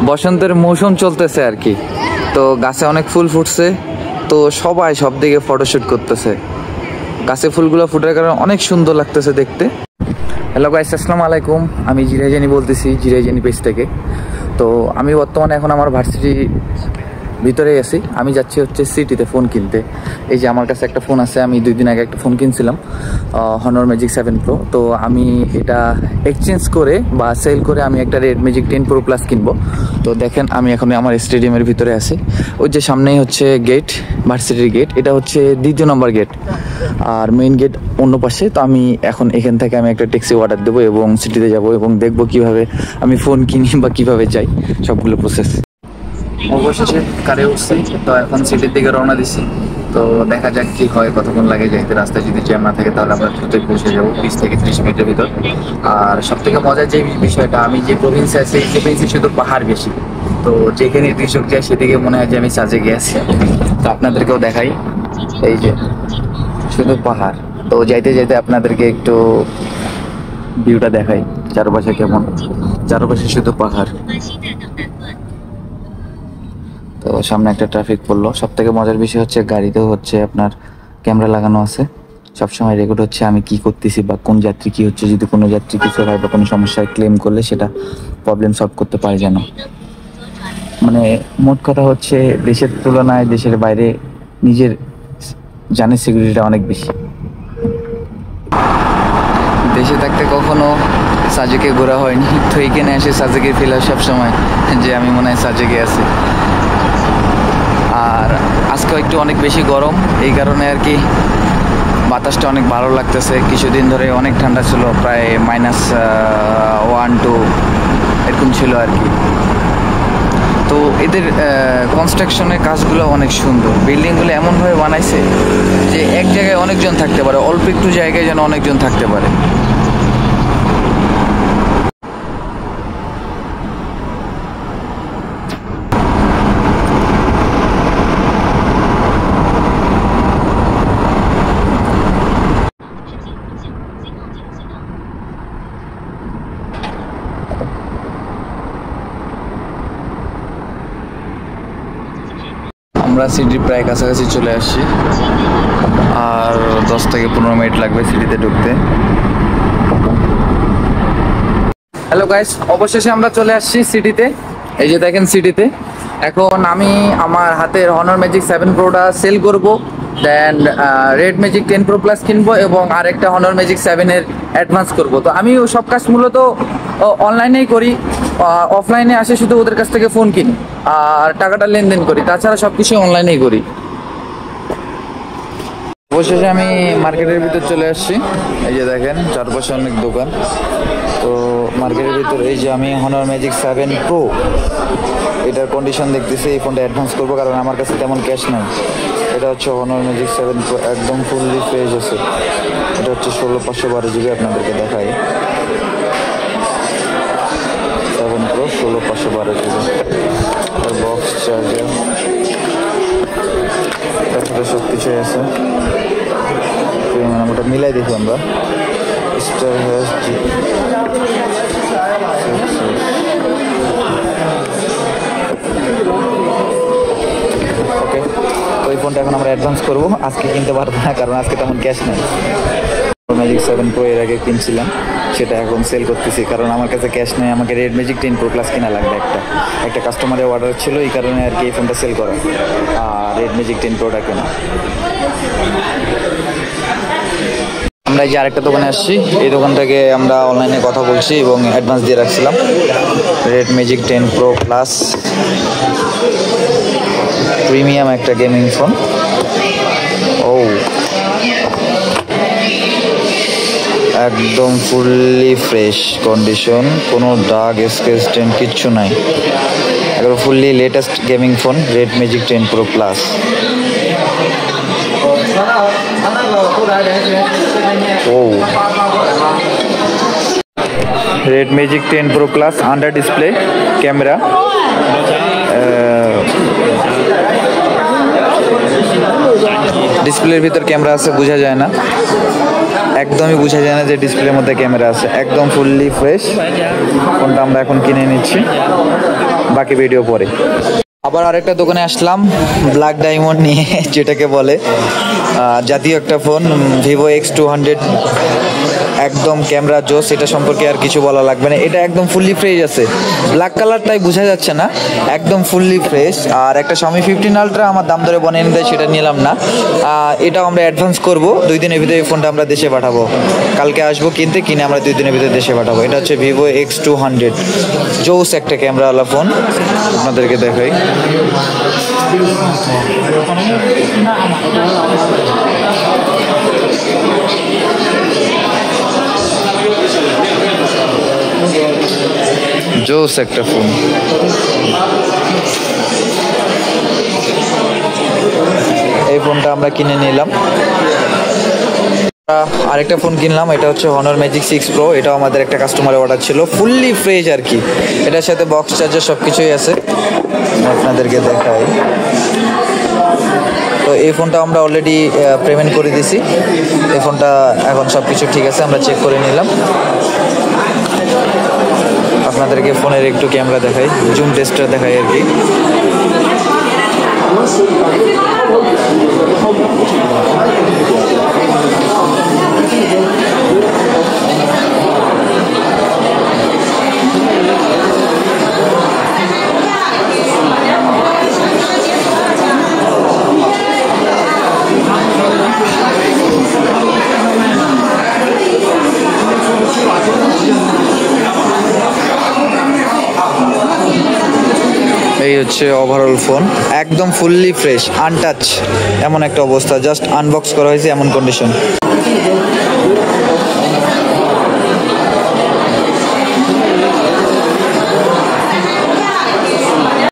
বসন্তের মৌসুম চলতেছে আর কি, তো গাছে অনেক ফুল ফুটছে, তো সবাই সব দিকে ফটোশ্যুট করতেছে। গাছে ফুলগুলো ফুটার কারণে অনেক সুন্দর লাগতেছে দেখতে। হ্যালো গাইস, আসসালামু আলাইকুম। আমি জিরাইজানি বলতেছি, জিরাইজানি পেজ থেকে। তো আমি বর্তমানে এখন আমার ভার্সিটি ভিতরেই আছি। আমি যাচ্ছি হচ্ছে সিটিতে ফোন কিনতে। এই যে আমার কাছে একটা ফোন আছে, আমি 2 দিন আগে একটা ফোন কিনছিলাম, হনর ম্যাজিক 7 প্রো। তো আমি এটা এক্সচেঞ্জ করে বা সেল করে আমি একটা রেড ম্যাজিক 10 প্রো প্লাস কিনবো। তো দেখেন আমি এখন আমার স্টেডিয়ামের ভিতরে আছি। ওই যে সামনেই হচ্ছে গেট, ভার্সিটির গেট। এটা হচ্ছে 2য় নম্বর গেট, আর মেইন গেট অন্য পাশে। তো আমি এখন এখান থেকে আমি একটা ট্যাক্সি অর্ডার দেবো এবং সিটিতে যাব এবং দেখবো কিভাবে আমি ফোন কিনি বা কিভাবে যাই, সবগুলো প্রসেস। অবশেষে কারে উঠছি, তো এখন সিটির দিকে রওনা দিচ্ছি। তো দেখা যাক কি হয়, কতক্ষণ লাগে যাইতে। রাস্তায় যদি জ্যাম না থাকে তাহলে আমরা দ্রুতই পৌঁছে যাবো 20 থেকে 30 মিনিটের ভিতর। আর সব থেকে মজার যে বিষয়টা, আমি যে প্রভিন্সে আছি এই প্রভিন্সে শুধু পাহাড় বেশি। তো যেখানে কৃষক যায় সেদিকে মনে হয় যে আমি সাজে গিয়েছি। তো আপনাদেরকেও দেখাই, এই যে শুধু পাহাড়। তো যাইতে যাইতে আপনাদেরকে একটু ভিউটা দেখাই, চারপাশে কেমন। চারপাশে শুধু পাহাড়। তো সামনে একটা ট্রাফিক পড়লো। সব থেকে মজার বিষয় হচ্ছে গাড়িতেও হচ্ছে আপনার ক্যামেরা লাগানো আছে, সবসময় রেকর্ড হচ্ছে আমি কি করতেছি বা কোন যাত্রী কি হচ্ছে। যদি কোনো যাত্রী কিছু হয় বা কোনো সমস্যায় ক্লেম করলে সেটা প্রবলেম সলভ করতে পারে যেন। মানে মোট কথা হচ্ছে দেশের তুলনায় দেশের বাইরে নিজের জানের সিকিউরিটিটা অনেক বেশি। দেশে থাকতে কখনো সাজেকে ঘোরা হয়নি, তো এখানে এসে সাজেকে ফিল হয় সবসময় যে আমি মনে হয় সাজেকে আছি। আর আজকে একটু অনেক বেশি গরম, এই কারণে আর কি বাতাসটা অনেক ভালো লাগতেছে। কিছুদিন ধরে অনেক ঠান্ডা ছিল, প্রায় -1 to এরকম ছিল আর কি। তো এদের কনস্ট্রাকশনের কাজগুলো অনেক সুন্দর। বিল্ডিংগুলো এমনভাবে বানাইছে যে এক জায়গায় অনেকজন থাকতে পারে, অল্প একটু জায়গায় যেন অনেকজন থাকতে পারে। আমরা সিটির প্রায় কাছাকাছি চলে আসছি, আর 10 থেকে 15 মিনিট লাগবে সিটিতে ঢুকতে। হ্যালো গাইস, অবশেষে আমরা চলে আসছি সিটিতে। এই যে দেখেন সিটিতে। এখন আমি আমার হাতের হনর ম্যাজিক 7 প্রোটা সেল করব, দেন রেড ম্যাজিক 10 প্রো প্লাস কিনবো এবং আরেকটা হনর ম্যাজিক 7-এর অ্যাডভান্স করব। তো আমি সব কাজ মূলত অনলাইনেই করি, অফলাইনে আসে শুধু ওদের কাছ থেকে ফোন কিনি আর টাকাটা লেনদেন করি, তাছাড়া সব কিছু অনলাইনেই করি। অবশেষে আমি মার্কেটের ভিতর চলে আসছি। এই যে দেখেন চারপাশে অনেক দোকান। তো মার্কেটের ভিতর এই যে আমি হনর ম্যাজিক 7 প্রো এটার কন্ডিশন দেখতেছি। এই ফোনটা অ্যাডভান্স করবো কারণ আমার কাছে তেমন ক্যাশ নাই। এটা হচ্ছে হনর ম্যাজিক 7 প্রো, একদম ফুললি ফ্রেশ আছে। এটা হচ্ছে 16/512 GB। আপনাদেরকে দেখাই 7 প্রো 16/512 GB। তার বক্স, চার্জার, তারপরে সব কিছুই আছে। ওটা মিলাই দেখি আমরা। স্টার হ্যাশ জি ওকে। তো এই ফোনটা এখন আমরা অ্যাডভান্স করবো। আজকে কিনতে পারবো না কারণ আজকে তেমন ক্যাশ নেই। ম্যাজিক 7 প্রো এর আগে কিনছিলাম, সেটা এখন সেল করতেছি কারণ আমার কাছে ক্যাশ নেই। আমাকে রেড ম্যাজিক 10 প্রো প্লাস কিনা লাগবে। একটা কাস্টমারের অর্ডার ছিল, এই কারণে আর কি এই ফোনটা সেল করা আর রেড ম্যাজিক 10 প্রোটা কেনা। আমরা এই যে আরেকটা দোকানে আসছি, এই দোকান থেকে আমরা অনলাইনে কথা বলছি এবং অ্যাডভান্স দিয়ে রাখছিলাম। Red Magic 10 pro plus premium একটা গেমিং ফোন। ও একদম ফুললি ফ্রেশ কন্ডিশন, কোনো দাগ স্কেচ টেন কিচ্ছু নাই। একদম fully latest gaming phone Red Magic 10 pro plus. ও Red Magic 10 pro plus under display camera. ডিসপ্লের ভিতর ক্যামেরা আছে, বোঝা যায় না, একদমই বোঝা যায় না যে ডিসপ্লের মধ্যে ক্যামেরা আছে। একদম ফুললি ফ্রেশ ফোনটা আমরা এখন কিনে নিচ্ছি। বাকি ভিডিও পরে। আবার আরেকটা দোকানে আসলাম ব্ল্যাক ডায়মন্ড নিয়ে, যেটাকে বলে জাতীয় একটা ফোন ভিভো X200, একদম ক্যামেরা জোস, এটা সম্পর্কে আর কিছু বলা লাগবে না। এটা একদম ফুললি ফ্রেশ আছে, ব্ল্যাক কালারটাই বোঝা যাচ্ছে না, একদম ফুললি ফ্রেশ। আর একটা Xiaomi 15 Ultra আমার দাম ধরে বনে এনে দেয়, সেটা নিলাম না। এটাও আমরা অ্যাডভান্স করব, 2 দিনের ভিতরে এই ফোনটা আমরা দেশে পাঠাবো। কালকে আসবো কিনে আমরা 2 দিনের ভিতরে দেশে পাঠাবো। এটা হচ্ছে ভিভো X200, জোস একটা ক্যামেরাওয়ালা ফোন, আপনাদেরকে দেখাই। জোস একটা ফোন। এই ফোনটা আমরা কিনে নিলাম। আরেকটা ফোন কিনলাম, এটা হচ্ছে Honor Magic 6 Pro। এটাও আমাদের একটা কাস্টমারের অর্ডার ছিল, ফুললি ফ্রেশ আর কি। এটার সাথে বক্স চার্জার সব কিছুই আছে, আপনাদেরকে দেখাই। তো এই ফোনটা আমরা অলরেডি পেমেন্ট করে দিছি। এই ফোনটা এখন সব কিছু ঠিক আছে, আমরা চেক করে নিলাম। আপনাদেরকে ফোনের একটু ক্যামেরা দেখাই, জুম টেস্টটা দেখাই আর কি। এই হচ্ছে ওভারঅল ফোন, একদম ফুললি ফ্রেশ, আনটাচ এমন একটা অবস্থা, জাস্ট আনবক্স করা হয়েছে এমন কন্ডিশন।